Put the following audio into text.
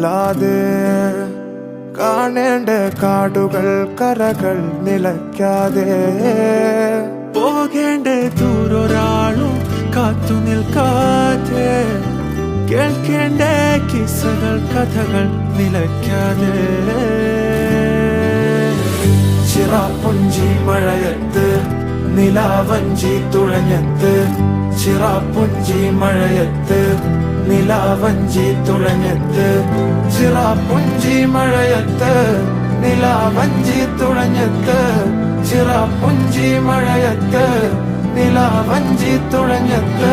നില്ലാതെ കാണേണ്ട കാടുകൾ കരകൾ നിലയ്ക്കാതെ പോകേണ്ട ദൂരൊരാളും കാത്തു നിൽക്കാതെ കേൾക്കേണ്ട കിസ്സകൾ കഥകൾ നിലയ്ക്കാതെ ചിറാപ്പുഞ്ചി മഴയത്ത് നിലാവഞ്ചി തുഴഞ്ഞത്ത് ചിറാപ്പുഞ്ചി മഴയത്ത് നിലാവഞ്ചി തുഴഞ്ഞത്ത് ചിറാപ്പുഞ്ചി മഴയത്ത് നിലാവഞ്ചി തുഴഞ്ഞത്ത് ചിറാപ്പുഞ്ചി മഴയത്ത് നിലാവഞ്ചി തുഴഞ്ഞത്ത്